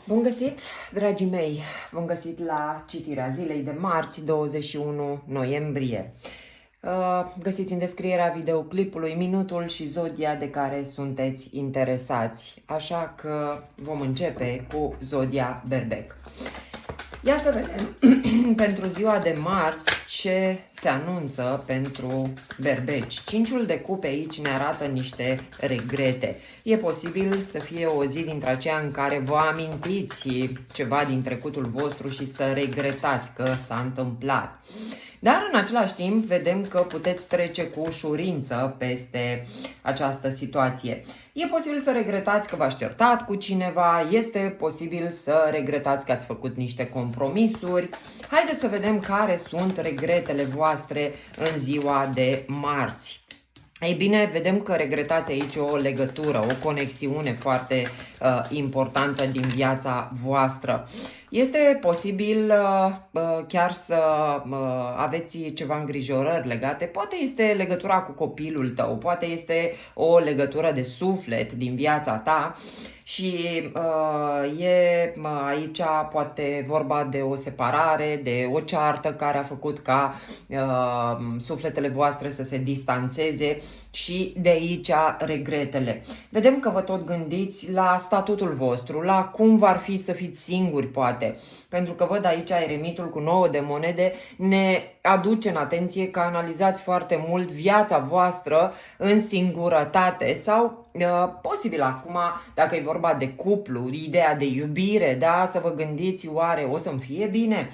Bun găsit, dragii mei! Bun găsit la citirea zilei de marți, 21 noiembrie. Găsiți în descrierea videoclipului minutul și zodia de care sunteți interesați. Așa că vom începe cu zodia Berbec. Ia să vedem pentru ziua de marți ce se anunță pentru berbeci. Cinciul de cupe aici ne arată niște regrete. E posibil să fie o zi dintre aceea în care vă amintiți ceva din trecutul vostru și să regretați că s-a întâmplat. Dar în același timp vedem că puteți trece cu ușurință peste această situație. E posibil să regretați că v-ați certat cu cineva, este posibil să regretați că ați făcut niște compromisuri. Haideți să vedem care sunt regretele voastre în ziua de marți. Ei bine, vedem că regretați aici o legătură, o conexiune foarte importantă din viața voastră. Este posibil chiar să aveți ceva îngrijorări legate, poate este legătura cu copilul tău, poate este o legătură de suflet din viața ta și e aici poate vorba de o separare, de o ceartă care a făcut ca sufletele voastre să se distanțeze și de aici regretele. Vedem că vă tot gândiți la statutul vostru, la cum v-ar fi să fiți singuri, poate. Pentru că văd aici eremitul cu 9 de monede, ne aduce în atenție că analizați foarte mult viața voastră în singurătate sau posibil acum, dacă e vorba de cuplu, ideea de iubire, da, să vă gândiți oare o să-mi fie bine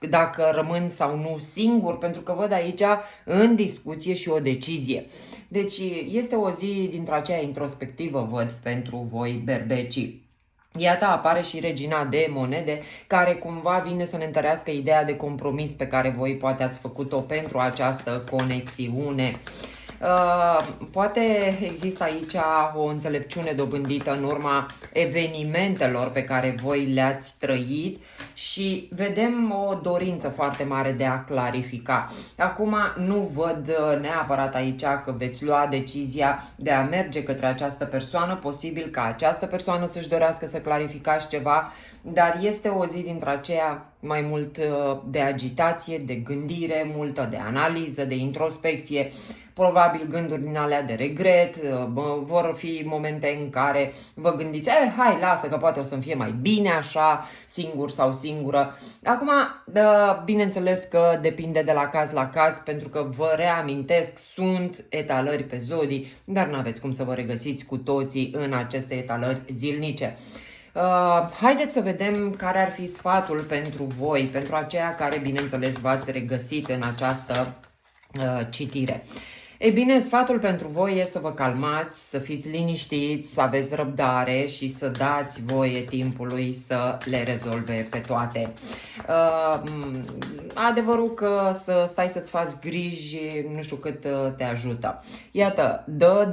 dacă rămân sau nu singur, pentru că văd aici în discuție și o decizie. Deci este o zi dintre aceea introspectivă, văd, pentru voi berbecii. Iată, apare și regina de monede, care cumva vine să ne întărească ideea de compromis pe care voi poate ați făcut-o pentru această conexiune. Poate există aici o înțelepciune dobândită în urma evenimentelor pe care voi le-ați trăit și vedem o dorință foarte mare de a clarifica. Acum nu văd neapărat aici că veți lua decizia de a merge către această persoană, posibil ca această persoană să-și dorească să clarificați ceva, dar este o zi dintre aceea mai mult de agitație, de gândire, multă de analiză, de introspecție, probabil gânduri din alea de regret, vor fi momente în care vă gândiți, hai, lasă că poate o să-mi fie mai bine așa, singur sau singură. Acum, bineînțeles că depinde de la caz, pentru că vă reamintesc, sunt etalări pe zodii, dar nu aveți cum să vă regăsiți cu toții în aceste etalări zilnice. Haideți să vedem care ar fi sfatul pentru voi, pentru aceia care, bineînțeles, v-ați regăsit în această citire. Ei bine, sfatul pentru voi e să vă calmați, să fiți liniștiți, să aveți răbdare și să dați voie timpului să le rezolve pe toate. Adevărul că să stai să-ți faci griji, nu știu cât te ajută. Iată, dă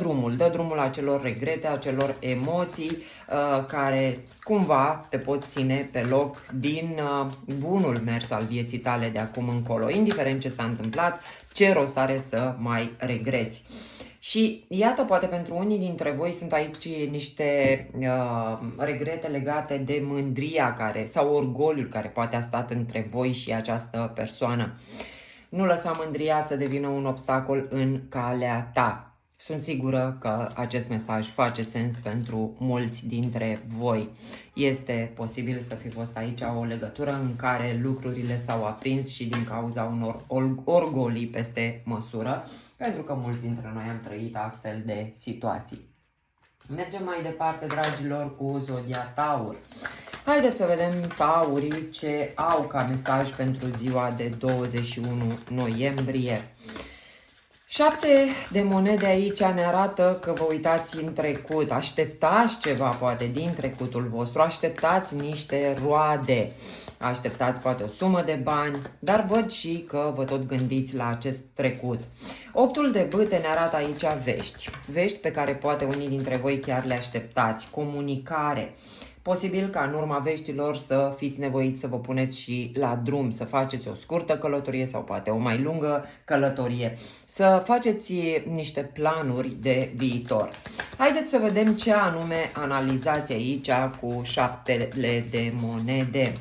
drumul acelor regrete, acelor emoții care cumva te pot ține pe loc din bunul mers al vieții tale de acum încolo, indiferent ce s-a întâmplat, ce rost are să mai regreți. Și iată, poate pentru unii dintre voi sunt aici niște regrete legate de mândria sau orgoliul care poate a stat între voi și această persoană. Nu lăsa mândria să devină un obstacol în calea ta. Sunt sigură că acest mesaj face sens pentru mulți dintre voi. Este posibil să fi fost aici o legătură în care lucrurile s-au aprins și din cauza unor orgolii peste măsură, pentru că mulți dintre noi am trăit astfel de situații. Mergem mai departe, dragilor, cu zodia Taur. Haideți să vedem taurii ce au ca mesaj pentru ziua de 21 noiembrie. 7 de monede aici ne arată că vă uitați în trecut, așteptați ceva poate din trecutul vostru, așteptați niște roade, așteptați poate o sumă de bani, dar văd și că vă tot gândiți la acest trecut. Optul de bâte ne arată aici vești. Vești pe care poate unii dintre voi chiar le așteptați. Comunicare. Posibil ca în urma veștilor să fiți nevoiți să vă puneți și la drum, să faceți o scurtă călătorie sau poate o mai lungă călătorie, să faceți niște planuri de viitor. Haideți să vedem ce anume analizați aici cu 7 de monede.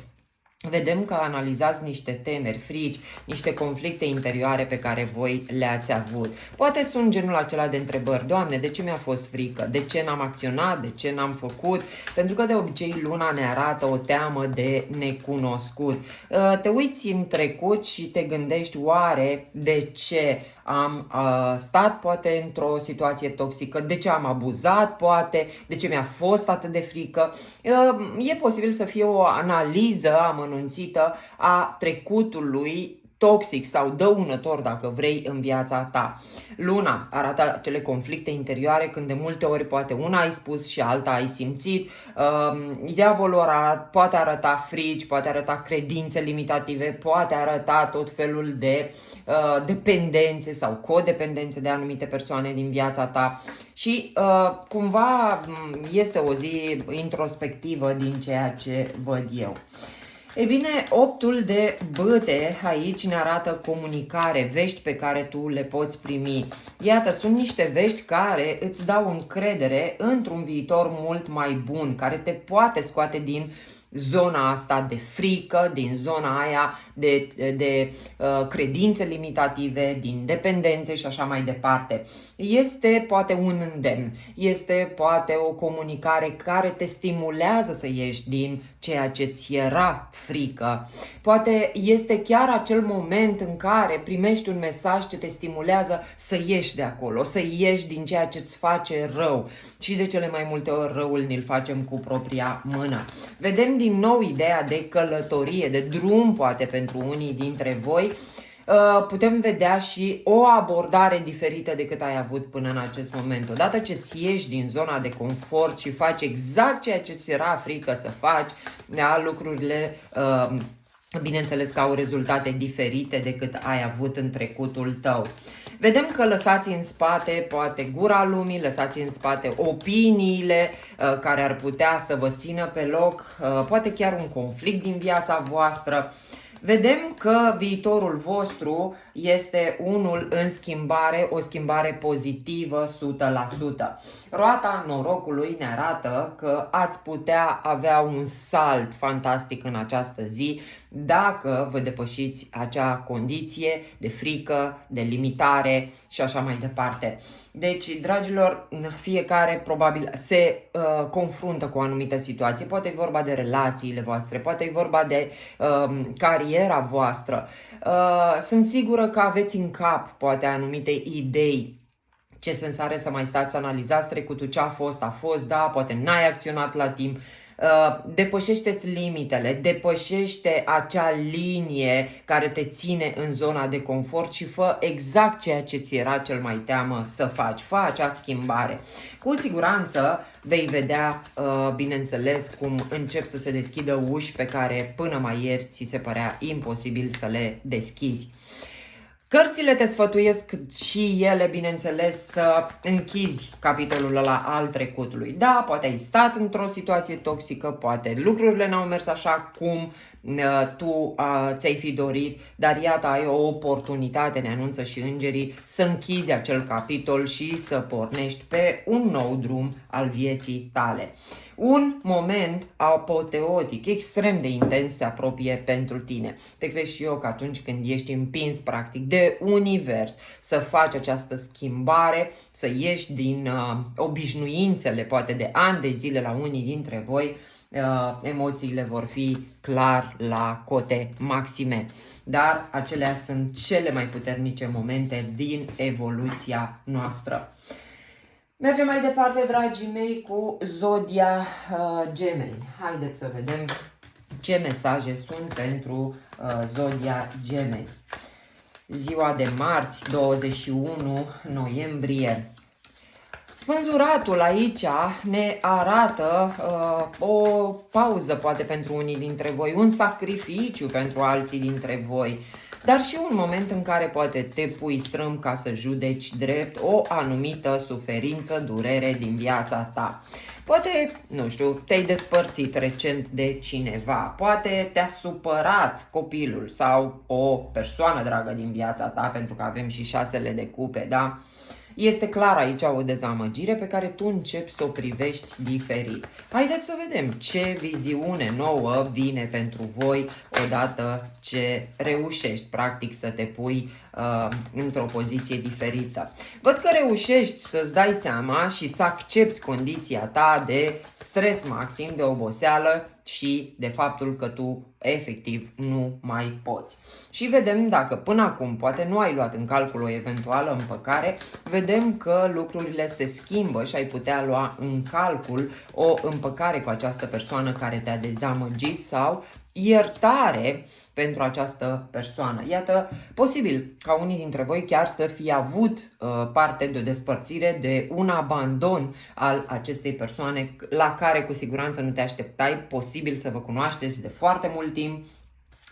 Vedem că analizați niște temeri, frici, niște conflicte interioare pe care voi le-ați avut. Poate sunt genul acela de întrebări: Doamne, de ce mi-a fost frică? De ce n-am acționat? De ce n-am făcut? Pentru că de obicei luna ne arată o teamă de necunoscut. Te uiți în trecut și te gândești: oare de ce am stat poate într-o situație toxică, de ce am abuzat poate, de ce mi-a fost atât de frică. E posibil să fie o analiză amănunțită a trecutului toxic sau dăunător, dacă vrei, în viața ta. Luna arată acele conflicte interioare când de multe ori poate una ai spus și alta ai simțit. Diavolul poate arăta frici, poate arăta credințe limitative, poate arăta tot felul de dependențe sau codependențe de anumite persoane din viața ta și cumva este o zi introspectivă din ceea ce văd eu. Ei bine, optul de bâte aici ne arată comunicare, vești pe care tu le poți primi. Iată, sunt niște vești care îți dau încredere într-un viitor mult mai bun, care te poate scoate din zona asta de frică, din zona aia de credințe limitative, din dependențe și așa mai departe. Este poate un îndemn, este poate o comunicare care te stimulează să ieși din ceea ce ți era frică. Poate este chiar acel moment în care primești un mesaj ce te stimulează să ieși de acolo, să ieși din ceea ce îți face rău. Și de cele mai multe ori răul ne-l facem cu propria mână. Vedem din nou ideea de călătorie, de drum poate pentru unii dintre voi. Putem vedea și o abordare diferită decât ai avut până în acest moment. Odată ce ți ieși din zona de confort și faci exact ceea ce ți era frică să faci, da, lucrurile bineînțeles că au rezultate diferite decât ai avut în trecutul tău. Vedem că lăsați în spate poate gura lumii, lăsați în spate opiniile care ar putea să vă țină pe loc, poate chiar un conflict din viața voastră. Vedem că viitorul vostru este unul în schimbare, o schimbare pozitivă 100%. Roata norocului ne arată că ați putea avea un salt fantastic în această zi dacă vă depășiți acea condiție de frică, de limitare și așa mai departe. Deci, dragilor, fiecare probabil se confruntă cu o anumită situație. Poate e vorba de relațiile voastre, poate e vorba de cariera voastră. Sunt sigură că aveți în cap poate anumite idei. Ce sens are să mai stați să analizați trecutul, ce a fost, da, poate n-ai acționat la timp. Depășește-ți limitele, depășește acea linie care te ține în zona de confort și fă exact ceea ce ți era cel mai teamă să faci. Fă acea schimbare. Cu siguranță vei vedea, bineînțeles, cum încep să se deschidă uși pe care până mai ieri ți se părea imposibil să le deschizi. Cărțile te sfătuiesc și ele, bineînțeles, să închizi capitolul ăla al trecutului. Da, poate ai stat într-o situație toxică, poate lucrurile n-au mers așa cum tu ți-ai fi dorit, dar iată, ai o oportunitate, ne anunță și îngerii, să închizi acel capitol și să pornești pe un nou drum al vieții tale. Un moment apoteotic, extrem de intens se apropie pentru tine. Te cred și eu că atunci când ești împins practic de univers să faci această schimbare, să ieși din obișnuințele poate de ani de zile la unii dintre voi, emoțiile vor fi clar la cote maxime. Dar acelea sunt cele mai puternice momente din evoluția noastră. Mergem mai departe, dragii mei, cu Zodia Gemeni. Haideți să vedem ce mesaje sunt pentru Zodia Gemeni. Ziua de marți, 21 noiembrie. Spânzuratul aici ne arată o pauză poate pentru unii dintre voi, un sacrificiu pentru alții dintre voi. dar și un moment în care poate te pui strâm ca să judeci drept o anumită suferință, durere din viața ta. Poate, nu știu, te-ai despărțit recent de cineva, poate te-a supărat copilul sau o persoană dragă din viața ta, pentru că avem și 6 de cupe, da? Este clar aici o dezamăgire pe care tu începi să o privești diferit. Haideți să vedem ce viziune nouă vine pentru voi odată ce reușești practic să te pui într-o poziție diferită. Văd că reușești să-ți dai seama și să accepti condiția ta de stres maxim, de oboseală și de faptul că tu efectiv nu mai poți. Și vedem dacă până acum poate nu ai luat în calcul o eventuală împăcare, vedem că lucrurile se schimbă și ai putea lua în calcul o împăcare cu această persoană care te-a dezamăgit sau iertare pentru această persoană. Iată, posibil ca unii dintre voi chiar să fie avut parte de o despărțire, de un abandon al acestei persoane la care cu siguranță nu te așteptai, posibil să vă cunoașteți de foarte mult timp,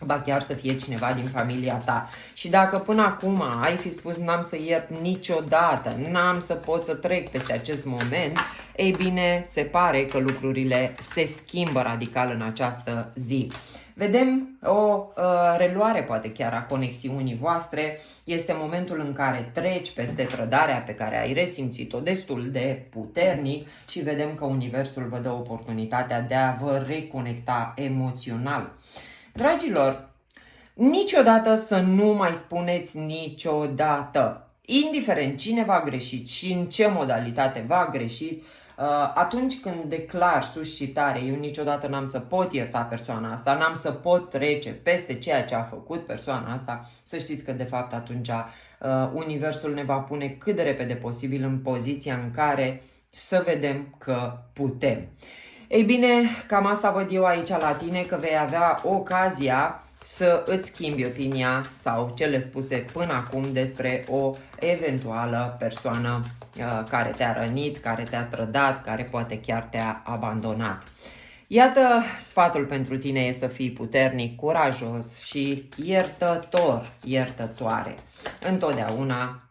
ba chiar să fie cineva din familia ta. Și dacă până acum ai fi spus n-am să iert niciodată, n-am să pot să trec peste acest moment, ei bine, se pare că lucrurile se schimbă radical în această zi. Vedem o reluare poate chiar a conexiunii voastre, este momentul în care treci peste trădarea pe care ai resimțit-o destul de puternic și vedem că Universul vă dă oportunitatea de a vă reconecta emoțional. Dragilor, niciodată să nu mai spuneți niciodată. Indiferent cine va greșit și în ce modalitate va greșit, atunci când declar sus și tare, eu niciodată n-am să pot ierta persoana asta, n-am să pot trece peste ceea ce a făcut persoana asta, să știți că de fapt atunci Universul ne va pune cât de repede posibil în poziția în care să vedem că putem. Ei bine, cam asta văd eu aici la tine, că vei avea ocazia să îți schimbi opinia sau cele spuse până acum despre o eventuală persoană care te-a rănit, care te-a trădat, care poate chiar te-a abandonat. Iată, sfatul pentru tine e să fii puternic, curajos și iertător, iertătoare. Întotdeauna,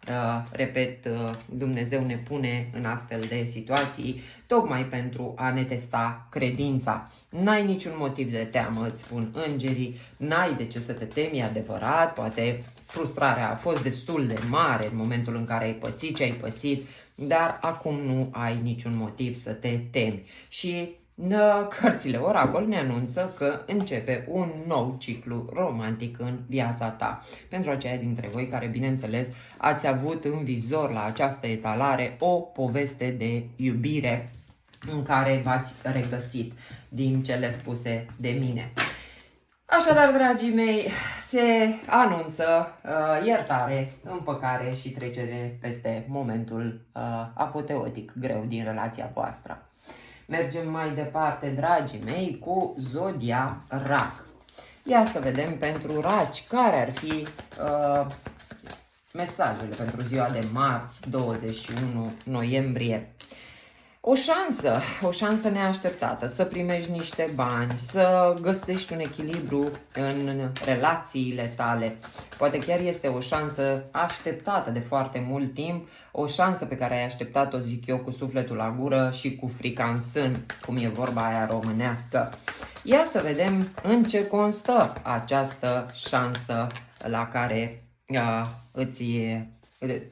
repet, Dumnezeu ne pune în astfel de situații tocmai pentru a ne testa credința. N-ai niciun motiv de teamă, îți spun îngerii, n-ai de ce să te temi, adevărat, poate frustrarea a fost destul de mare în momentul în care ai pățit ce ai pățit, dar acum nu ai niciun motiv să te temi. Și cărțile Oracol ne anunță că începe un nou ciclu romantic în viața ta. Pentru aceia dintre voi care, bineînțeles, ați avut în vizor la această etalare o poveste de iubire în care v-ați regăsit din cele spuse de mine. Așadar, dragii mei, se anunță iertare, împăcare și trecere peste momentul apoteotic greu din relația voastră. Mergem mai departe, dragii mei, cu zodia Rac. Ia să vedem pentru Raci care ar fi mesajele pentru ziua de marți, 21 noiembrie. O șansă neașteptată, să primești niște bani, să găsești un echilibru în relațiile tale. Poate chiar este o șansă așteptată de foarte mult timp, o șansă pe care ai așteptat-o, zic eu, cu sufletul la gură și cu frica în sân, cum e vorba aia românească. Ia să vedem în ce constă această șansă la care,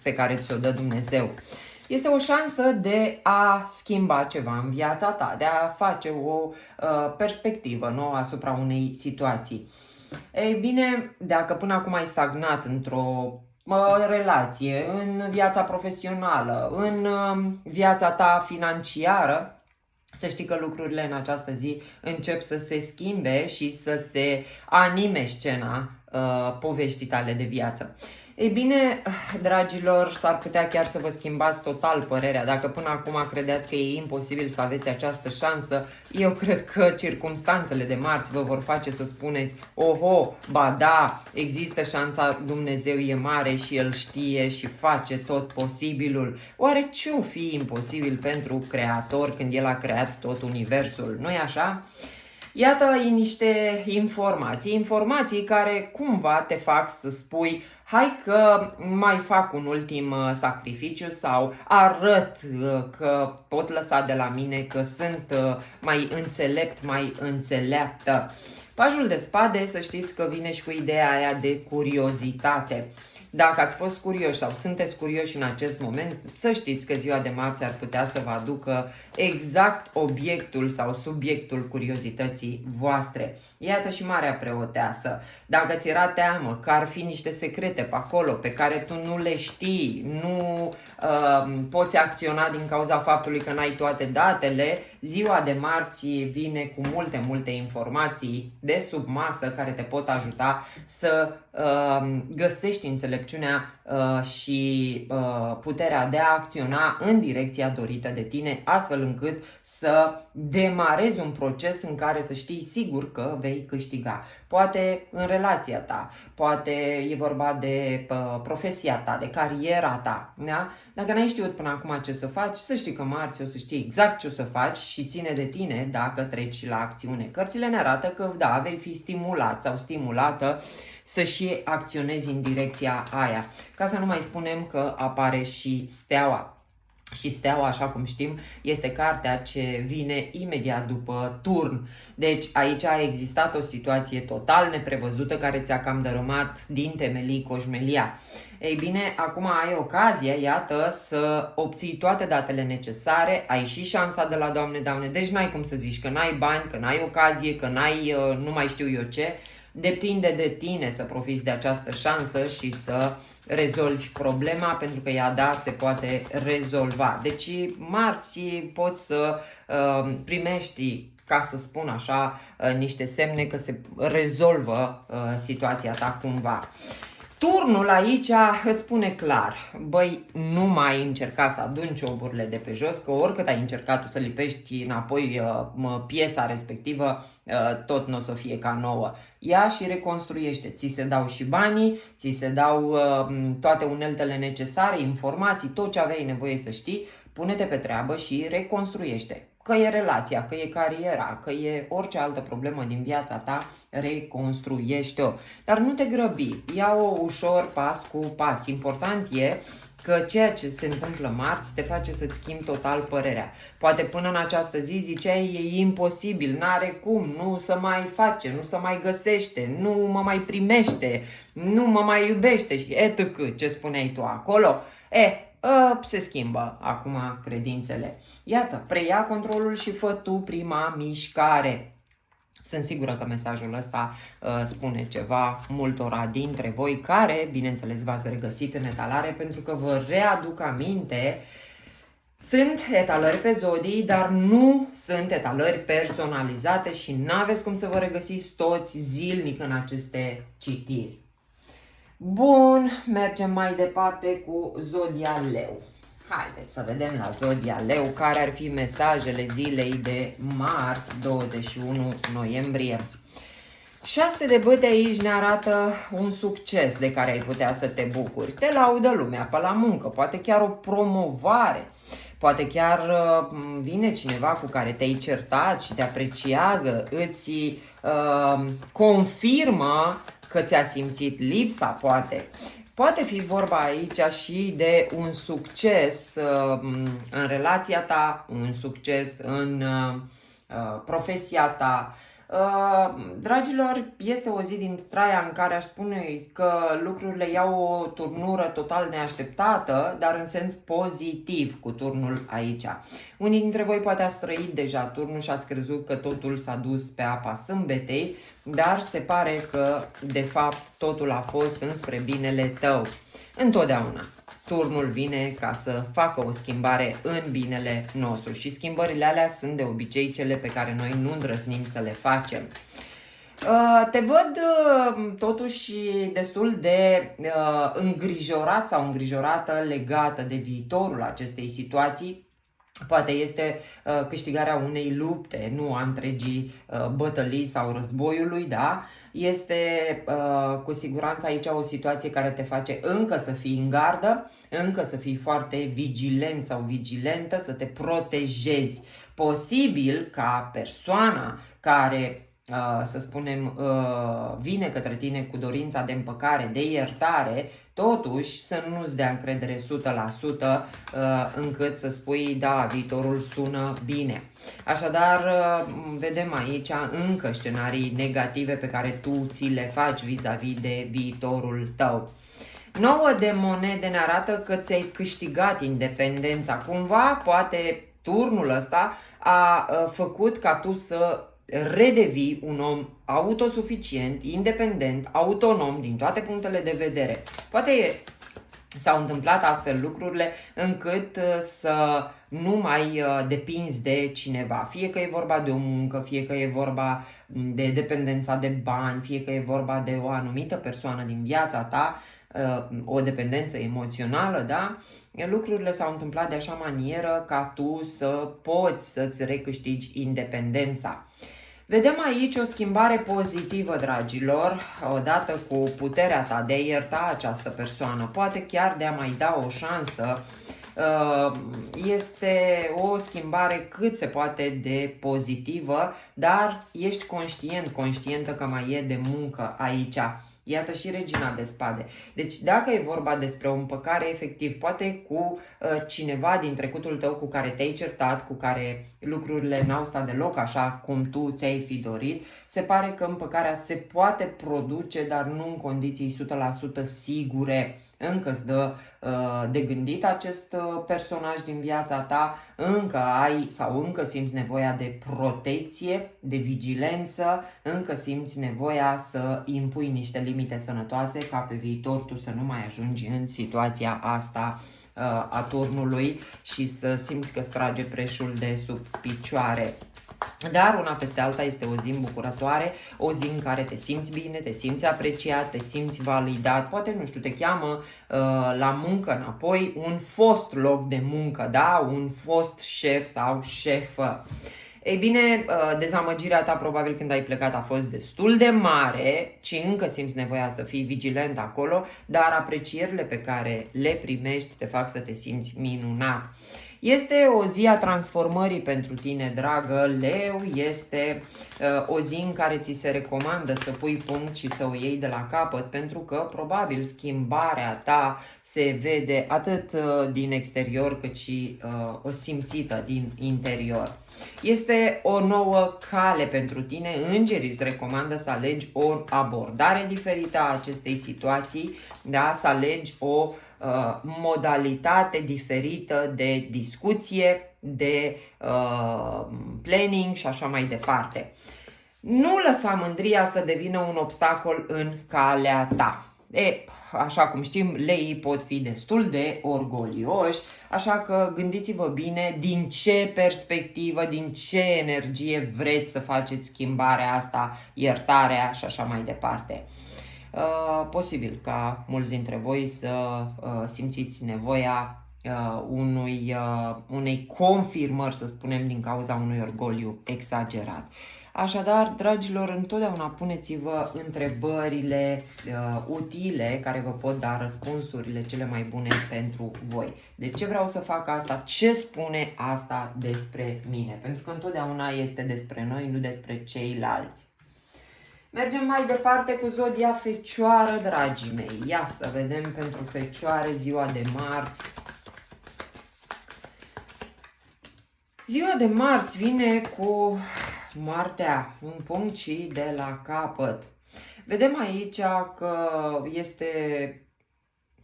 pe care ți-o dă Dumnezeu. Este o șansă de a schimba ceva în viața ta, de a face o perspectivă nouă asupra unei situații. Ei bine, dacă până acum ai stagnat într-o relație, în viața profesională, în viața ta financiară, să știi că lucrurile în această zi încep să se schimbe și să se anime scena poveștii tale de viață. Ei bine, dragilor, s-ar putea chiar să vă schimbați total părerea. Dacă până acum credeați că e imposibil să aveți această șansă, eu cred că circumstanțele de marți vă vor face să spuneți: oho, ba da, există șansa, Dumnezeu e mare și El știe și face tot posibilul. Oare ce-o fi imposibil pentru Creator când El a creat tot universul? Nu-i așa? Iată niște informații care cumva te fac să spui hai că mai fac un ultim sacrificiu sau arăt că pot lăsa de la mine, că sunt mai înțelept, mai înțeleaptă. Pajul de spade, să știți că vine și cu ideea aia de curiozitate. Dacă ați fost curioși sau sunteți curioși în acest moment, să știți că ziua de marți ar putea să vă aducă exact obiectul sau subiectul curiozității voastre. Iată și Marea Preoteasă. Dacă ți era teamă că ar fi niște secrete pe acolo pe care tu nu le știi, nu poți acționa din cauza faptului că n-ai toate datele, ziua de marți vine cu multe informații de sub masă care te pot ajuta să găsești înțelepciunea și puterea de a acționa în direcția dorită de tine, astfel încât să demarezi un proces în care să știi sigur că vei câștiga. Poate în relația ta, poate e vorba de profesia ta, de cariera ta. Da? Dacă n-ai știut până acum ce să faci, să știi că marți o să știi exact ce o să faci și ține de tine dacă treci la acțiune. Cărțile ne arată că da, vei fi stimulat sau stimulată să și acționezi în direcția aia. Ca să nu mai spunem că apare și steaua. Și steaua, așa cum știm, este cartea ce vine imediat după turn. Deci aici a existat o situație total neprevăzută care ți-a cam dărâmat din temelii coșmelia. Ei bine, acum ai ocazia, iată, să obții toate datele necesare, ai și șansa de la Doamne, deci n-ai cum să zici că n-ai bani, că n-ai ocazie, că n-ai nu mai știu eu ce. Depinde de tine să profiți de această șansă și să rezolvi problema, pentru că ea, da, se poate rezolva. Deci marți poți să primești, ca să spun așa, niște semne că se rezolvă situația ta cumva. Turnul aici îți spune clar, băi, nu mai încerca să aduni cioburile de pe jos, că oricât ai încercat tu să lipești înapoi piesa respectivă, tot nu o să fie ca nouă. Ia și reconstruiește, ți se dau și banii, ți se dau toate uneltele necesare, informații, tot ce aveai nevoie să știi, pune-te pe treabă și reconstruiește. Că e relația, că e cariera, că e orice altă problemă din viața ta, reconstruiește-o. Dar nu te grăbi, ia-o ușor, pas cu pas. Important e că ceea ce se întâmplă marți te face să-ți schimbi total părerea. Poate până în această zi ziceai, e imposibil, n-are cum, nu se mai face, nu se mai găsește, nu mă mai primește, nu mă mai iubește și etc. Ce spuneai tu acolo? Se schimbă acum credințele. Iată, preia controlul și fă tu prima mișcare. Sunt sigură că mesajul ăsta spune ceva multora dintre voi care, bineînțeles, v-ați regăsit în etalare, pentru că vă readuc aminte, sunt etalări pe zodii, dar nu sunt etalări personalizate și n-aveți cum să vă regăsiți toți zilnic în aceste citiri. Bun, mergem mai departe cu Zodia Leu. Haideți să vedem la Zodia Leu care ar fi mesajele zilei de marți, 21 noiembrie. 6 de bâte aici ne arată un succes de care ai putea să te bucuri. Te laudă lumea pe la muncă, poate chiar o promovare. Poate chiar vine cineva cu care te-ai certat și te apreciază, îți confirmă că ți-a simțit lipsa, poate. Poate fi vorba aici și de un succes în relația ta, un succes în profesia ta. Dragilor, este o zi din traia în care aș spune că lucrurile iau o turnură total neașteptată, dar în sens pozitiv cu turnul aici. Unii dintre voi poate ați trăit deja turnul și ați crezut că totul s-a dus pe apa sâmbetei, dar se pare că de fapt totul a fost înspre binele tău. Întotdeauna turnul vine ca să facă o schimbare în binele nostru și schimbările alea sunt de obicei cele pe care noi nu îndrăznim să le facem. Te văd totuși destul de îngrijorat sau îngrijorată legată de viitorul acestei situații. Poate este câștigarea unei lupte, nu a întregii bătălii sau războiului, da? Este cu siguranță aici o situație care te face încă să fii în gardă, încă să fii foarte vigilent sau vigilentă, să te protejezi. Posibil ca persoana care să spunem, vine către tine cu dorința de împăcare, de iertare, totuși să nu-ți dea încredere 100% încât să spui, da, viitorul sună bine. Așadar, vedem aici încă scenarii negative pe care tu ți le faci vis-a-vis de viitorul tău. 9 de monede ne arată că ți-ai câștigat independența. Cumva, poate turnul ăsta a făcut ca tu să redevii un om autosuficient, independent, autonom din toate punctele de vedere. Poate s-au întâmplat astfel lucrurile încât să nu mai depinzi de cineva. Fie că e vorba de o muncă, fie că e vorba de dependența de bani, fie că e vorba de o anumită persoană din viața ta, o dependență emoțională, da? Lucrurile s-au întâmplat de așa manieră ca tu să poți să-ți recâștigi independența. Vedem aici o schimbare pozitivă, dragilor, odată cu puterea ta de a ierta această persoană, poate chiar de a mai da o șansă. Este o schimbare cât se poate de pozitivă, dar ești conștientă că mai e de muncă aici. Iată și regina de spade. Deci dacă e vorba despre o împăcare efectiv, poate cu cineva din trecutul tău cu care te-ai certat, cu care lucrurile n-au stat deloc așa cum tu ți-ai fi dorit, se pare că împăcarea se poate produce, dar nu în condiții 100% sigure. Încă îți dă de gândit acest personaj din viața ta, încă ai sau încă simți nevoia de protecție, de vigilență, încă simți nevoia să impui niște limite sănătoase ca pe viitor tu să nu mai ajungi în situația asta a turnului și să simți că îți trage preșul de sub picioare. Dar una peste alta este o zi îmbucurătoare, o zi în care te simți bine, te simți apreciat, te simți validat, poate, nu știu, te cheamă la muncă înapoi un fost loc de muncă, da? Un fost șef sau șefă. Ei bine, dezamăgirea ta probabil când ai plecat a fost destul de mare și încă simți nevoia să fii vigilent acolo, dar aprecierile pe care le primești te fac să te simți minunat. Este o zi a transformării pentru tine, dragă Leu, este o zi în care ți se recomandă să pui punct și să o iei de la capăt, pentru că probabil schimbarea ta se vede atât din exterior cât și simțită din interior. Este o nouă cale pentru tine, îngerii îți recomandă să alegi o abordare diferită a acestei situații, da? Să alegi o modalitate diferită de discuție, de planning și așa mai departe. Nu lăsa mândria să devină un obstacol în calea ta. Așa cum știm, leii pot fi destul de orgolioși, așa că gândiți-vă bine din ce perspectivă, din ce energie vreți să faceți schimbarea asta, iertarea și așa mai departe. Posibil ca mulți dintre voi să simțiți nevoia unei confirmări, să spunem, din cauza unui orgoliu exagerat. Așadar, dragilor, întotdeauna puneți-vă întrebările utile care vă pot da răspunsurile cele mai bune pentru voi. De ce vreau să fac asta? Ce spune asta despre mine? Pentru că întotdeauna este despre noi, nu despre ceilalți. Mergem mai departe cu zodia Fecioară, dragii mei. Ia să vedem pentru Fecioare ziua de marți. Ziua de marți vine cu moartea, un punct și de la capăt. Vedem aici că este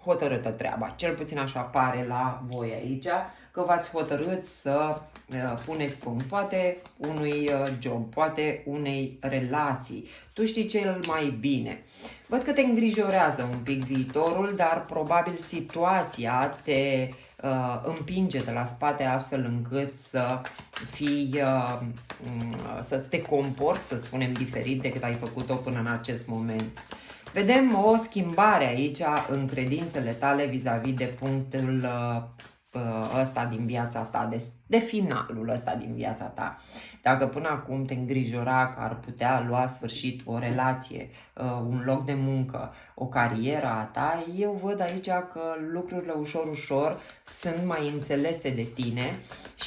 hotărâtă treaba, cel puțin așa pare la voi aici, că v-ați hotărât să puneți punct, poate unui job, poate unei relații. Tu știi cel mai bine. Văd că te îngrijorează un pic viitorul, dar probabil situația te împinge de la spate astfel încât să să te comporți, să spunem, diferit decât ai făcut-o până în acest moment. Vedem o schimbare aici în credințele tale vis-a-vis de punctul ăsta din viața ta, de finalul ăsta din viața ta. Dacă până acum te îngrijora că ar putea lua sfârșit o relație, un loc de muncă, o carieră a ta, eu văd aici că lucrurile ușor, ușor sunt mai înțelese de tine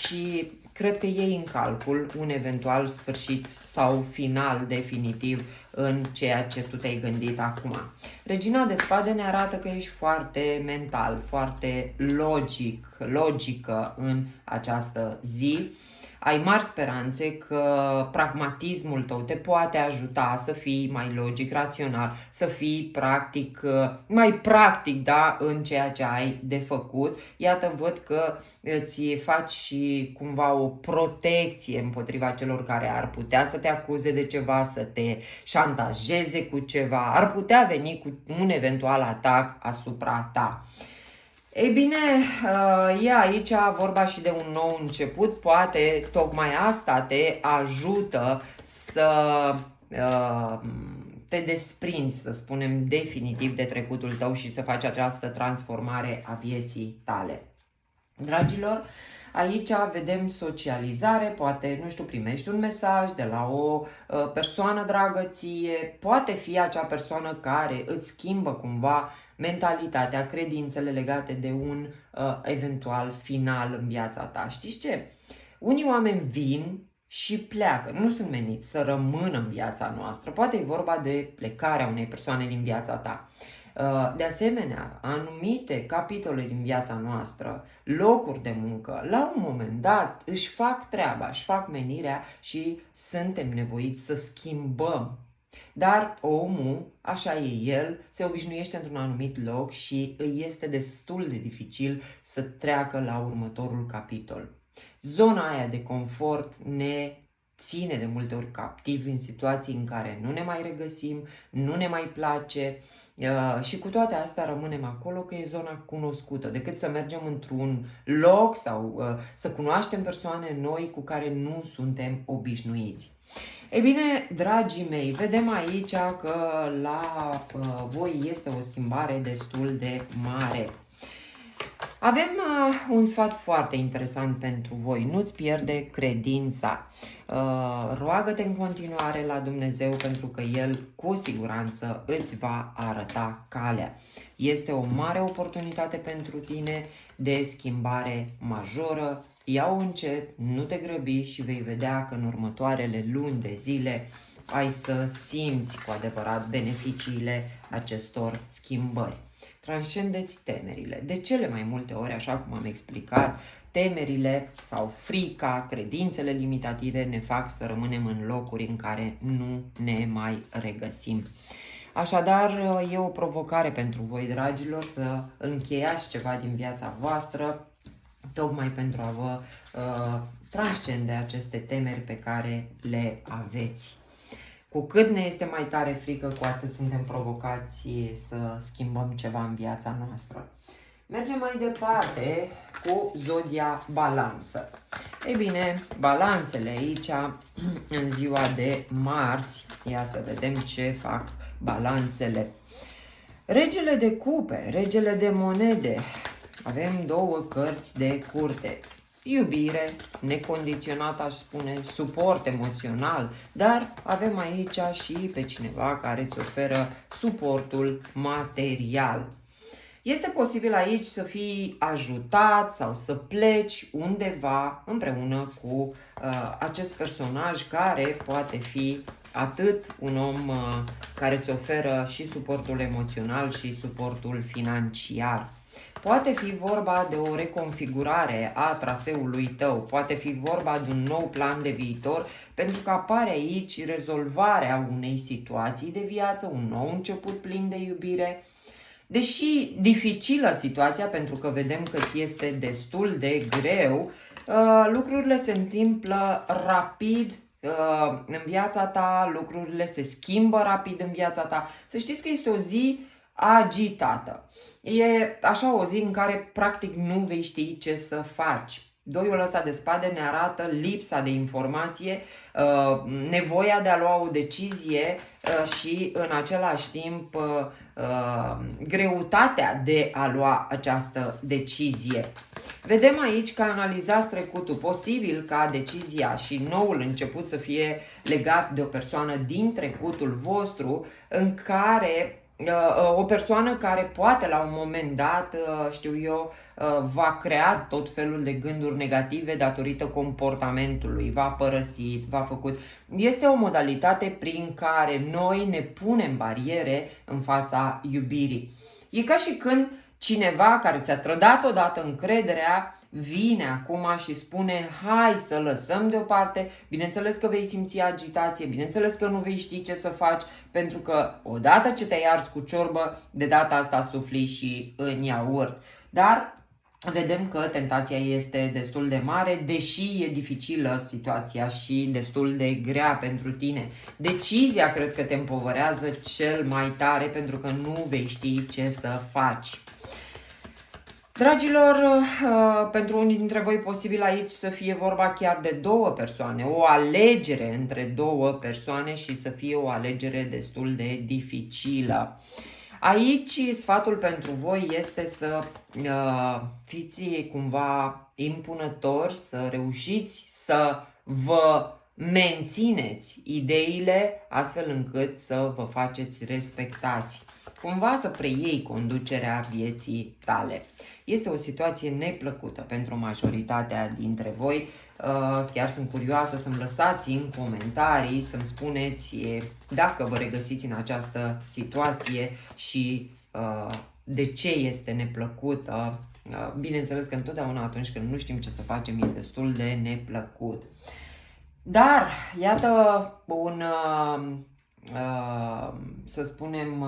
și cred că iei în calcul un eventual sfârșit sau final definitiv în ceea ce tu te-ai gândit acum. Regina de spade ne arată că ești foarte mental, foarte logică în această zi. Ai mari speranțe că pragmatismul tău te poate ajuta să fii mai logic, rațional, să fii mai practic, da, în ceea ce ai de făcut. Iată, văd că îți faci și cumva o protecție împotriva celor care ar putea să te acuze de ceva, să te șantajeze cu ceva, ar putea veni cu un eventual atac asupra ta. Ei bine, e aici vorba și de un nou început, poate tocmai asta te ajută să te desprinzi, să spunem, definitiv de trecutul tău și să faci această transformare a vieții tale. Dragilor, aici vedem socializare, poate, nu știu, primești un mesaj de la o persoană dragă ție, poate fi acea persoană care îți schimbă cumva mentalitatea, credințele legate de un eventual final în viața ta. Știți ce? Unii oameni vin și pleacă, nu sunt meniți să rămână în viața noastră, poate e vorba de plecarea unei persoane din viața ta. De asemenea, anumite capitole din viața noastră, locuri de muncă, la un moment dat își fac treaba, își fac menirea și suntem nevoiți să schimbăm. Dar omul, așa e el, se obișnuiește într-un anumit loc și îi este destul de dificil să treacă la următorul capitol. Zona aia de confort ne ține de multe ori captivi în situații în care nu ne mai regăsim, nu ne mai place și cu toate astea rămânem acolo că e zona cunoscută, decât să mergem într-un loc sau să cunoaștem persoane noi cu care nu suntem obișnuiți. Ei bine, dragii mei, vedem aici că la voi este o schimbare destul de mare. Avem un sfat foarte interesant pentru voi. Nu-ți pierde credința. Roagă-te în continuare la Dumnezeu pentru că El cu siguranță îți va arăta calea. Este o mare oportunitate pentru tine de schimbare majoră. Ia-o încet, nu te grăbi și vei vedea că în următoarele luni de zile ai să simți cu adevărat beneficiile acestor schimbări. Transcendeți temerile. De cele mai multe ori, așa cum am explicat, temerile sau frica, credințele limitative ne fac să rămânem în locuri în care nu ne mai regăsim. Așadar, e o provocare pentru voi, dragilor, să încheiați ceva din viața voastră, tocmai pentru a vă transcende aceste temeri pe care le aveți. Cu cât ne este mai tare frică, cu atât suntem provocați să schimbăm ceva în viața noastră. Mergem mai departe cu zodia balanță. Ei bine, balanțele aici, în ziua de marți, ia să vedem ce fac balanțele. Regele de cupe, regele de monede, avem două cărți de curte. Iubire necondiționată, aș spune, suport emoțional, dar avem aici și pe cineva care îți oferă suportul material. Este posibil aici să fii ajutat sau să pleci undeva împreună cu acest personaj care poate fi atât un om care îți oferă și suportul emoțional și suportul financiar. Poate fi vorba de o reconfigurare a traseului tău, poate fi vorba de un nou plan de viitor, pentru că apare aici rezolvarea unei situații de viață, un nou început plin de iubire. Deși dificilă situația, pentru că vedem că ți este destul de greu, lucrurile se întâmplă rapid în viața ta, lucrurile se schimbă rapid în viața ta. Să știți că este o zi agitată. E așa o zi în care practic nu vei ști ce să faci. Doiul ăsta de spade ne arată lipsa de informație, nevoia de a lua o decizie și în același timp greutatea de a lua această decizie. Vedem aici că analizați trecutul, posibil ca decizia și noul început să fie legat de o persoană din trecutul vostru în care o persoană care poate la un moment dat, știu eu, va crea tot felul de gânduri negative datorită comportamentului, v-a părăsit, v-a făcut. Este o modalitate prin care noi ne punem bariere în fața iubirii. E ca și când cineva care ți-a trădat odată încrederea vine acum și spune hai să lăsăm deoparte, bineînțeles că vei simți agitație, bineînțeles că nu vei ști ce să faci, pentru că odată ce te-ai ars cu ciorbă, de data asta sufli și în iaurt. Dar vedem că tentația este destul de mare, deși e dificilă situația și destul de grea pentru tine. Decizia cred că te împovărează cel mai tare pentru că nu vei ști ce să faci. Dragilor, pentru unii dintre voi posibil aici să fie vorba chiar de două persoane, o alegere între două persoane și să fie o alegere destul de dificilă. Aici sfatul pentru voi este să fiți cumva impunători, să reușiți să vă mențineți ideile astfel încât să vă faceți respectați. Cumva să preiei conducerea vieții tale. Este o situație neplăcută pentru majoritatea dintre voi. Chiar sunt curioasă să-mi lăsați în comentarii, să-mi spuneți dacă vă regăsiți în această situație și de ce este neplăcută. Bineînțeles că întotdeauna atunci când nu știm ce să facem e destul de neplăcut. Dar, iată să spunem,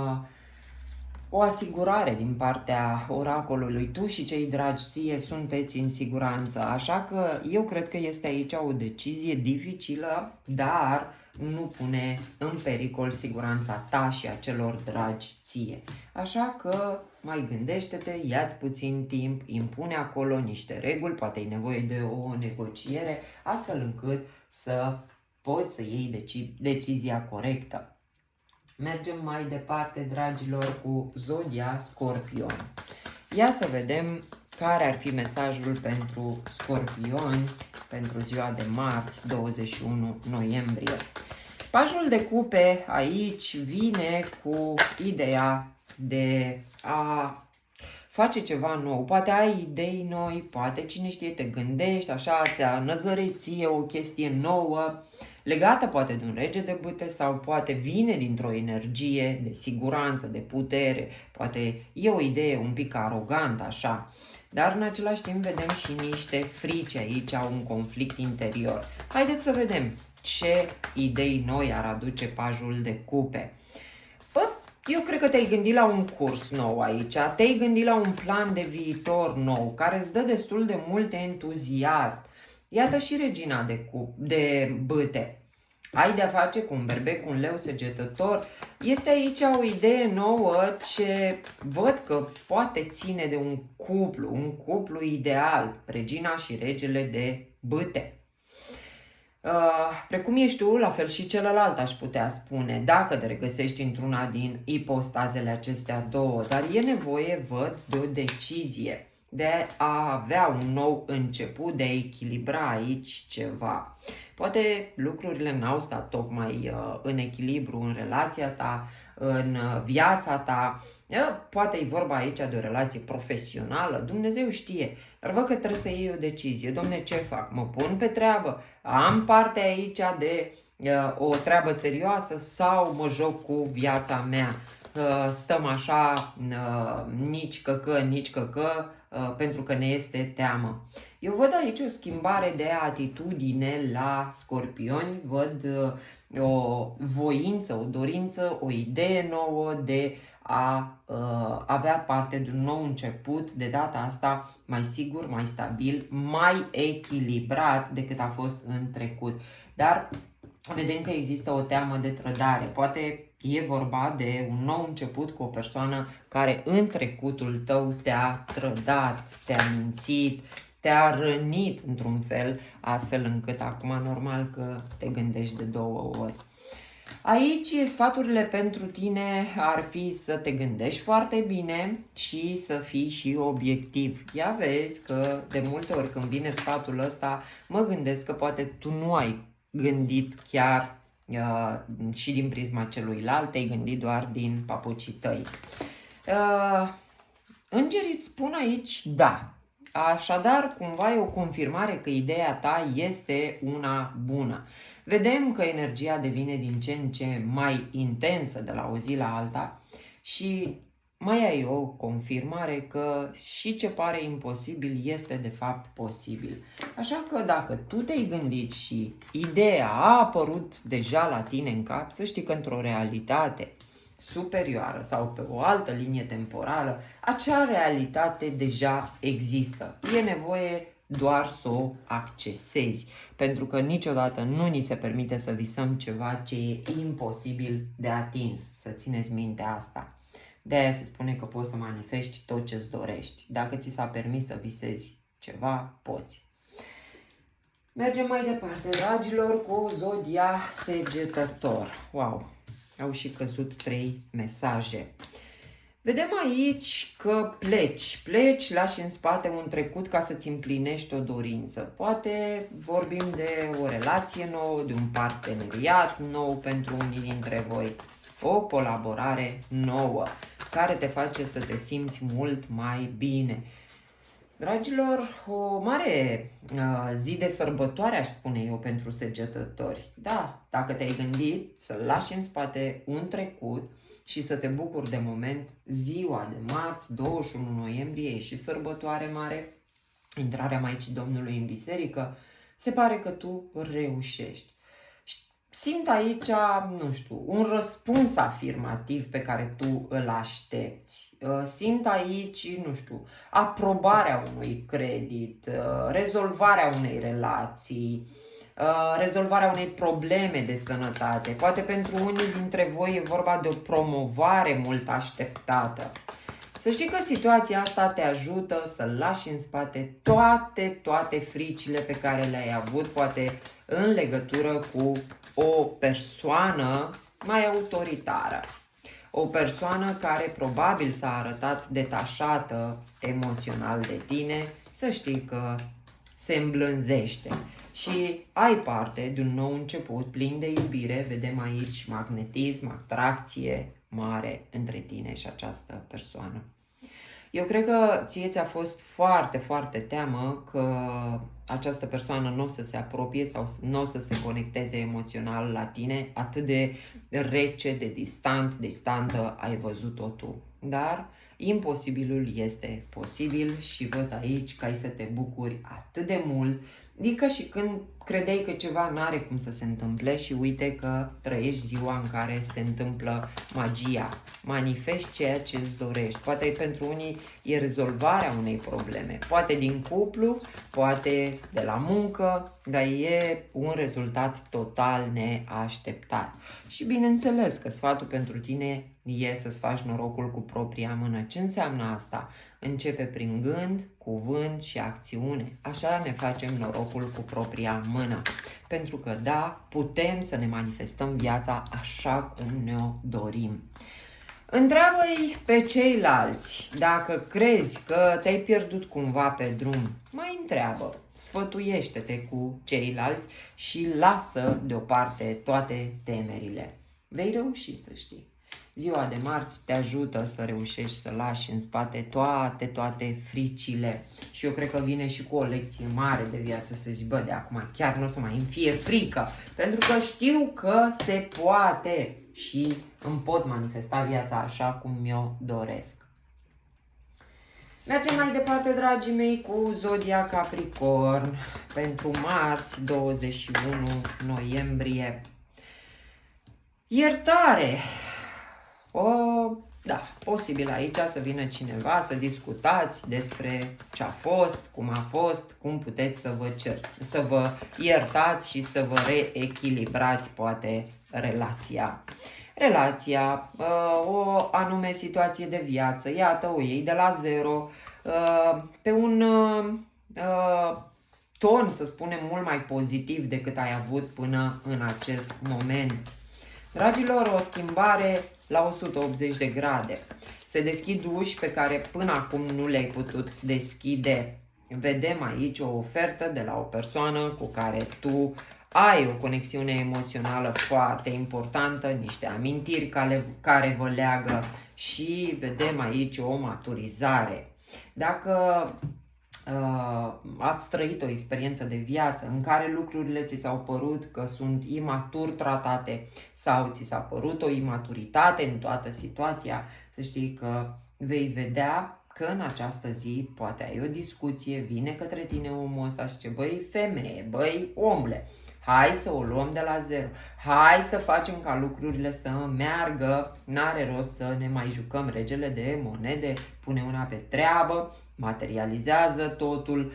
o asigurare din partea oracolului. Tu și cei dragi ție sunteți în siguranță, așa că eu cred că este aici o decizie dificilă, dar nu pune în pericol siguranța ta și a celor dragi ție. Așa că mai gândește-te, ia-ți puțin timp, impune acolo niște reguli, poate ai nevoie de o negociere, astfel încât să poți să iei decizia corectă. Mergem mai departe, dragilor, cu Zodia Scorpion. Ia să vedem care ar fi mesajul pentru Scorpioni pentru ziua de marți, 21 noiembrie. Pajul de cupe aici vine cu ideea de a face ceva nou. Poate ai idei noi, poate cine știe te gândești, așa ți-a năzărit ție o chestie nouă, legată poate de un rege de bâte sau poate vine dintr-o energie de siguranță, de putere, poate e o idee un pic arogantă așa. Dar în același timp vedem și niște frici aici, un conflict interior. Haideți să vedem ce idei noi ar aduce pajul de cupe. Eu cred că te-ai gândit la un curs nou aici, te-ai gândit la un plan de viitor nou, care îți dă destul de mult entuziasm. Iată și regina de bâte. Ai de-a face cu un berbec, un leu săgetător. Este aici o idee nouă ce văd că poate ține de un cuplu ideal, regina și regele de bâte. Precum ești tu, la fel și celălalt aș putea spune, dacă te regăsești într-una din ipostazele acestea două, dar e nevoie, văd, de o decizie, de a avea un nou început, de a echilibra aici ceva. Poate lucrurile n-au stat tocmai în echilibru în relația ta, în viața ta, poate e vorba aici de o relație profesională, Dumnezeu știe, dar văd că trebuie să iei o decizie. Dom'le, ce fac? Mă pun pe treabă? Am parte aici de o treabă serioasă sau mă joc cu viața mea? Stăm așa, nici căcă, pentru că ne este teamă. Eu văd aici o schimbare de atitudine la scorpioni, văd o voință, o dorință, o idee nouă de a avea parte de un nou început, de data asta mai sigur, mai stabil, mai echilibrat decât a fost în trecut. Dar vedem că există o teamă de trădare. Poate e vorba de un nou început cu o persoană care în trecutul tău te-a trădat, te-a mințit, te-a rănit într-un fel, astfel încât acum normal că te gândești de două ori. Aici sfaturile pentru tine ar fi să te gândești foarte bine și să fii și obiectiv. Ia vezi că de multe ori când vine sfatul ăsta, mă gândesc că poate tu nu ai gândit chiar și din prisma celuilalt, te-ai gândit doar din papucii tăi. Îngerii îți spun aici da. Așadar, cumva e o confirmare că ideea ta este una bună. Vedem că energia devine din ce în ce mai intensă de la o zi la alta și mai ai o confirmare că și ce pare imposibil este de fapt posibil. Așa că dacă tu te-ai gândit și ideea a apărut deja la tine în cap, să știi că într-o realitate superioară sau pe o altă linie temporală, acea realitate deja există. E nevoie doar să o accesezi, pentru că niciodată nu ni se permite să visăm ceva ce e imposibil de atins. Să țineți minte asta. De aia se spune că poți să manifesti tot ce-ți dorești. Dacă ți s-a permis să visezi ceva, poți. Mergem mai departe, dragilor, cu zodia Săgetător. Wow! Au și căzut 3 mesaje. Vedem aici că pleci, lași în spate un trecut ca să-ți împlinești o dorință. Poate vorbim de o relație nouă, de un parteneriat nou pentru unii dintre voi, o colaborare nouă care te face să te simți mult mai bine. Dragilor, o mare zi de sărbătoare, aș spune eu, pentru săgetători. Da, dacă te-ai gândit să lași în spate un trecut și să te bucuri de moment, ziua de marți, 21 noiembrie, e și sărbătoare mare, intrarea Maicii Domnului în biserică, se pare că tu reușești. Simt aici, nu știu, un răspuns afirmativ pe care tu îl aștepți. Simt aici, nu știu, aprobarea unui credit, rezolvarea unei relații, rezolvarea unei probleme de sănătate. Poate pentru unii dintre voi e vorba de o promovare mult așteptată. Să știi că situația asta te ajută să lași în spate toate fricile pe care le-ai avut, poate în legătură cu o persoană mai autoritară. O persoană care probabil s-a arătat detașată emoțional de tine, să știi că se îmblânzește și ai parte de un nou început plin de iubire. Vedem aici magnetism, atracție mare între tine și această persoană. Eu cred că ție ți-a fost foarte teamă că această persoană nu o să se apropie sau nu o să se conecteze emoțional la tine, atât de rece, de distantă ai văzut-o tu. Dar imposibilul este posibil și văd aici că ai să te bucuri atât de mult, adică și când credeai că ceva n-are cum să se întâmple și uite că trăiești ziua în care se întâmplă magia. Manifesti ceea ce îți dorești. Poate pentru unii e rezolvarea unei probleme, poate din cuplu, poate de la muncă, dar e un rezultat total neașteptat. Și bineînțeles că sfatul pentru tine e să-ți faci norocul cu propria mână. Ce înseamnă asta? Începe prin gând, cuvânt și acțiune. Așa ne facem norocul cu propria mână. Pentru că da, putem să ne manifestăm viața așa cum ne-o dorim. Întreabă-i pe ceilalți dacă crezi că te-ai pierdut cumva pe drum. Mai întreabă, sfătuiește-te cu ceilalți și lasă deoparte toate temerile. Vei reuși, să știi. Ziua de marți te ajută să reușești să lași în spate toate fricile. Și eu cred că vine și cu o lecție mare de viață să zici, bă, de acum chiar nu o să mai îmi fie frică. Pentru că știu că se poate și îmi pot manifesta viața așa cum mi-o doresc. Mergem mai departe, dragii mei, cu zodia Capricorn pentru marți, 21 noiembrie. Iertare. Da, posibil aici să vină cineva să discutați despre ce a fost, cum a fost, cum puteți să vă iertați și să vă reechilibrați poate relația. O anume situație de viață, iată, o iei de la zero, pe un ton, să spunem, mult mai pozitiv decât ai avut până în acest moment. Dragilor, o schimbare la 180 de grade. Se deschid uși pe care până acum nu le-ai putut deschide. Vedem aici o ofertă de la o persoană cu care tu ai o conexiune emoțională foarte importantă, niște amintiri care vă leagă și vedem aici o maturizare. Dacă ați trăit o experiență de viață în care lucrurile ți s-au părut că sunt imatur tratate sau ți s-a părut o imaturitate în toată situația, să știi că vei vedea că în această zi poate ai o discuție, vine către tine omul ăsta și zice, băi femeie, băi omule, hai să o luăm de la zero, hai să facem ca lucrurile să meargă, n-are rost să ne mai jucăm regele de monede, pune una pe treabă, materializează totul,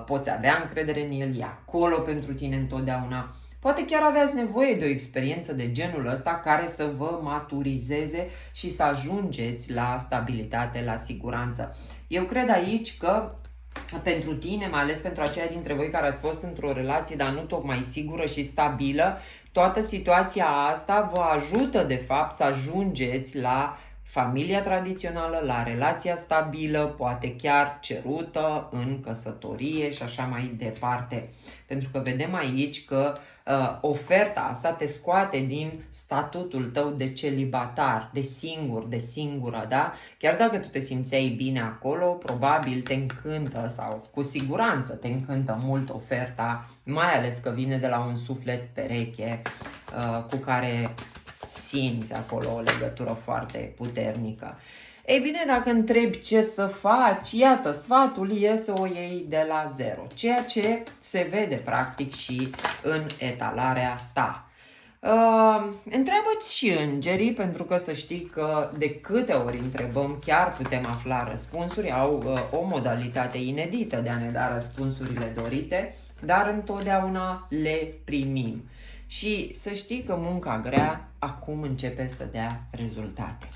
poți avea încredere în el, e acolo pentru tine întotdeauna. Poate chiar aveați nevoie de o experiență de genul ăsta care să vă maturizeze și să ajungeți la stabilitate, la siguranță. Eu cred aici că pentru tine, mai ales pentru aceia dintre voi care ați fost într-o relație, dar nu tocmai sigură și stabilă, toată situația asta vă ajută de fapt să ajungeți la familia tradițională, la relația stabilă, poate chiar cerută în căsătorie și așa mai departe. Pentru că vedem aici că oferta asta te scoate din statutul tău de celibatar, de singur, de singură, da? Chiar dacă tu te simțeai bine acolo, probabil te încântă sau cu siguranță te încântă mult oferta, mai ales că vine de la un suflet pereche cu care simți acolo o legătură foarte puternică. Ei bine, dacă întrebi ce să faci, iată, sfatul e să o iei de la zero, ceea ce se vede practic și în etalarea ta. Întreabă-ți și îngerii, pentru că să știi că de câte ori întrebăm chiar putem afla răspunsuri, au o modalitate inedită de a ne da răspunsurile dorite, dar întotdeauna le primim. Și să știi că munca grea acum începe să dea rezultate.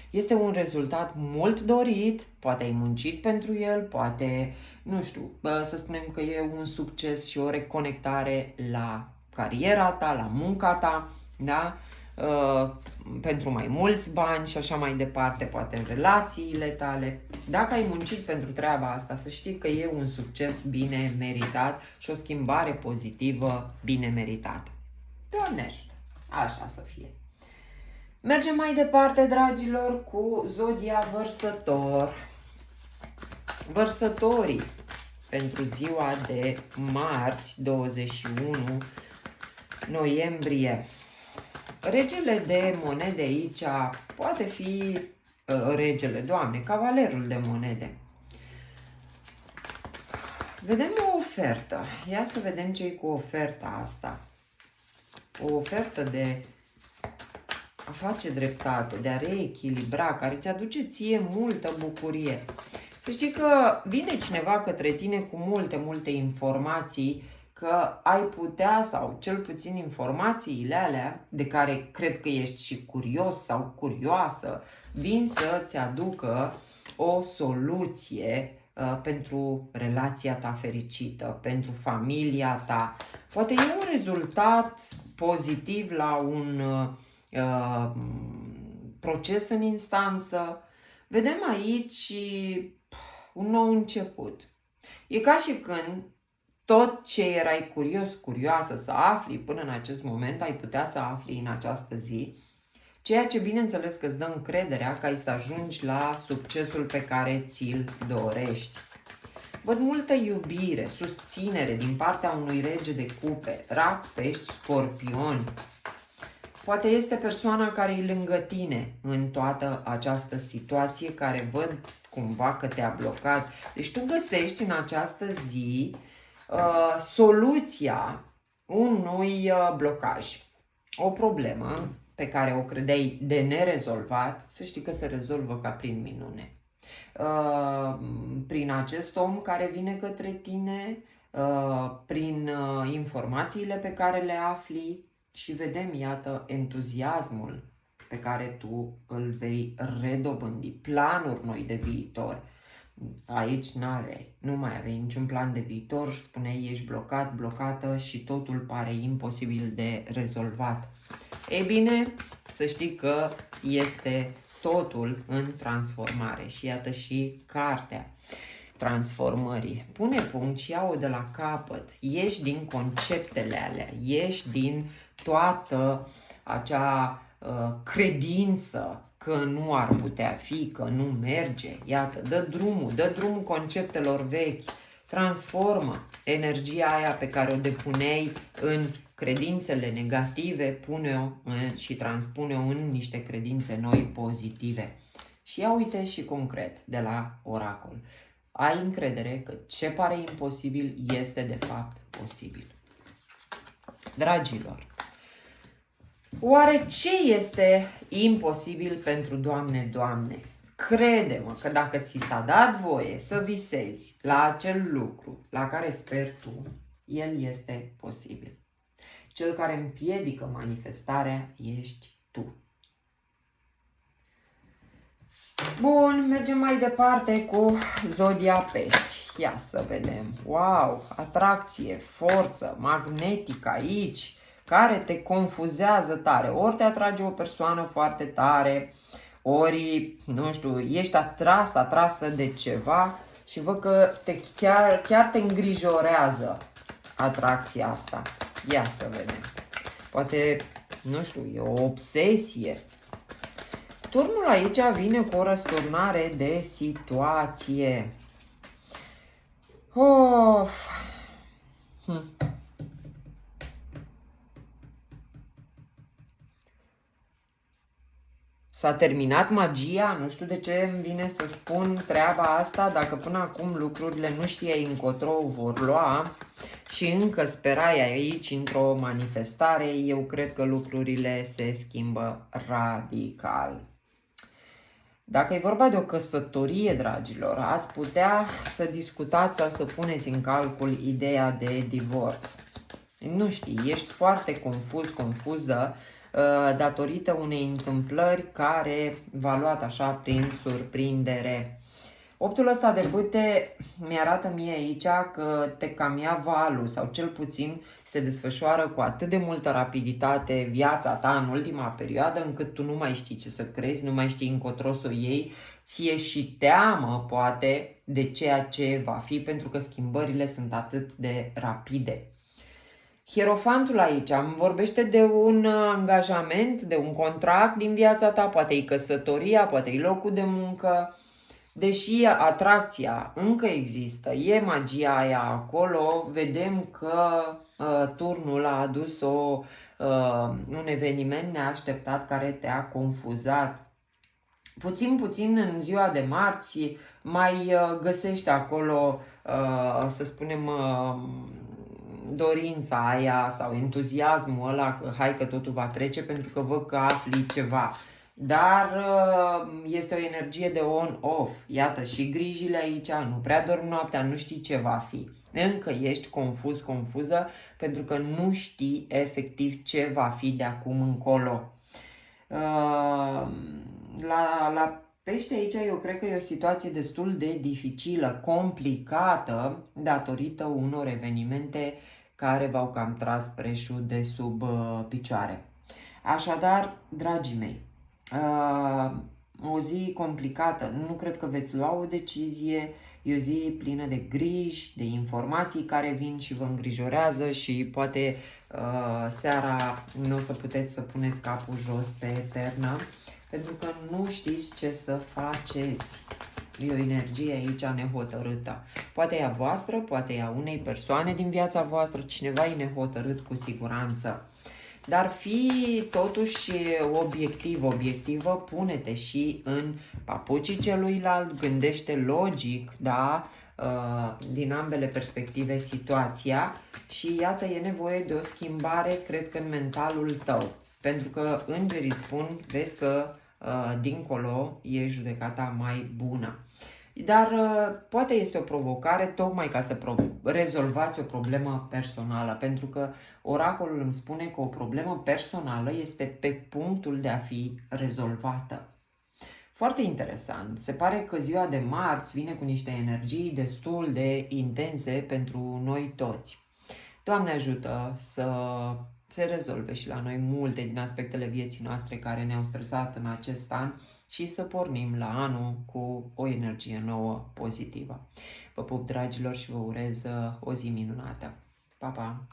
Este un rezultat mult dorit, poate ai muncit pentru el, poate, nu știu, să spunem că e un succes și o reconectare la cariera ta, la munca ta, da? Pentru mai mulți bani și așa mai departe, poate în relațiile tale. Dacă ai muncit pentru treaba asta, să știi că e un succes bine meritat și o schimbare pozitivă bine meritată. Doamne ajută, așa să fie. Mergem mai departe, dragilor, cu zodia Vărsător. Vărsătorii pentru ziua de marți, 21 noiembrie. Regele de monede aici poate fi regele, Doamne, cavalerul de monede. Vedem o ofertă. Ia să vedem ce-i cu oferta asta. O ofertă de a face dreptate, de a reechilibra, care ți aduce ție multă bucurie. Să știi că vine cineva către tine cu multe informații, că ai putea, sau cel puțin informațiile alea, de care cred că ești și curios sau curioasă, vin să-ți aducă o soluție pentru relația ta fericită, pentru familia ta. Poate e un rezultat pozitiv la un proces în instanță. Vedem aici un nou început. E ca și când tot ce erai curioasă să afli până în acest moment, ai putea să afli în această zi, ceea ce bineînțeles că îți dă încrederea ca să ajungi la succesul pe care ți-l dorești. Văd multă iubire, susținere din partea unui rege de cupe, rac, pești, scorpioni. Poate este persoana care e lângă tine în toată această situație, care văd cumva că te-a blocat. Deci tu găsești în această zi soluția unui blocaj. O problemă pe care o credeai de nerezolvat, să știi că se rezolvă ca prin minune. Prin acest om care vine către tine, prin informațiile pe care le afli și vedem, iată, entuziasmul pe care tu îl vei redobândi, planuri noi de viitor. Aici nu mai aveai niciun plan de viitor, spuneai ești blocat, blocată și totul pare imposibil de rezolvat. Ei bine, să știi că este totul în transformare și iată și cartea. transformării. Pune punct și ia-o de la capăt. Ieși din conceptele alea, ieși din toată acea credință că nu ar putea fi, că nu merge. Iată, dă drumul conceptelor vechi. Transformă energia aia pe care o depuneai în credințele negative, pune-o și transpune-o în niște credințe noi pozitive. Și ia uite și concret de la oracol. Ai încredere că ce pare imposibil este de fapt posibil. Dragilor, oare ce este imposibil pentru Doamne, Doamne? Crede-mă că dacă ți s-a dat voie să visezi la acel lucru la care speri tu, el este posibil. Cel care împiedică manifestarea ești tu. Bun, mergem mai departe cu zodia pești. Ia să vedem. Wow, atracție, forță, magnetică aici, care te confuzează tare. Ori te atrage o persoană foarte tare, ori, nu știu, ești atrasă de ceva și văd că chiar te îngrijorează atracția asta. Ia să vedem. Poate, nu știu, e o obsesie. Turnul aici vine cu o răsturnare de situație. Of. S-a terminat magia, nu știu de ce îmi vine să spun treaba asta, dacă până acum lucrurile nu știai încotro vor lua și încă sperai aici într-o manifestare, eu cred că lucrurile se schimbă radical. Dacă e vorba de o căsătorie, dragilor, ați putea să discutați sau să puneți în calcul ideea de divorț. Nu știi, ești foarte confuză, datorită unei întâmplări care v-a luat așa prin surprindere. Optul ăsta de bâte mi-arată mie aici că te cam ia valul sau cel puțin se desfășoară cu atât de multă rapiditate viața ta în ultima perioadă încât tu nu mai știi ce să crezi, nu mai știi încotro să o iei, ție și teamă poate de ceea ce va fi pentru că schimbările sunt atât de rapide. Hierofantul aici îmi vorbește de un angajament, de un contract din viața ta, poate e căsătoria, poate e locul de muncă. Deși atracția încă există, e magia aia acolo, vedem că turnul a adus un eveniment neașteptat care te-a confuzat. Puțin în ziua de marți mai găsești acolo, să spunem, dorința aia sau entuziasmul ăla că hai că totul va trece pentru că văd că afli ceva. Dar este o energie de on-off. Iată, și grijile aici, nu prea dormi noaptea, nu știi ce va fi. Încă ești confuză, pentru că nu știi efectiv ce va fi de acum încolo. La pește aici eu cred că e o situație destul de dificilă, complicată, datorită unor evenimente care v-au cam tras preșul de sub picioare. Așadar, dragii mei, o zi complicată, nu cred că veți lua o decizie, e o zi plină de griji, de informații care vin și vă îngrijorează și poate seara nu o să puteți să puneți capul jos pe pernă, pentru că nu știți ce să faceți. E o energie aici nehotărâtă. Poate e a voastră, poate e a unei persoane din viața voastră, cineva e nehotărât cu siguranță. Dar fii totuși obiectivă, pune-te și în papucii celuilalt, gândește logic, da, din ambele perspective situația și iată e nevoie de o schimbare, cred că în mentalul tău. Pentru că îngerii spun, vezi că dincolo e judecata mai bună. Dar poate este o provocare tocmai ca să rezolvați o problemă personală, pentru că oracolul îmi spune că o problemă personală este pe punctul de a fi rezolvată. Foarte interesant, se pare că ziua de marți vine cu niște energii destul de intense pentru noi toți. Doamne ajută să se rezolve și la noi multe din aspectele vieții noastre care ne-au stresat în acest an și să pornim la anul cu o energie nouă, pozitivă. Vă pup, dragilor, și vă urez o zi minunată. Pa, pa!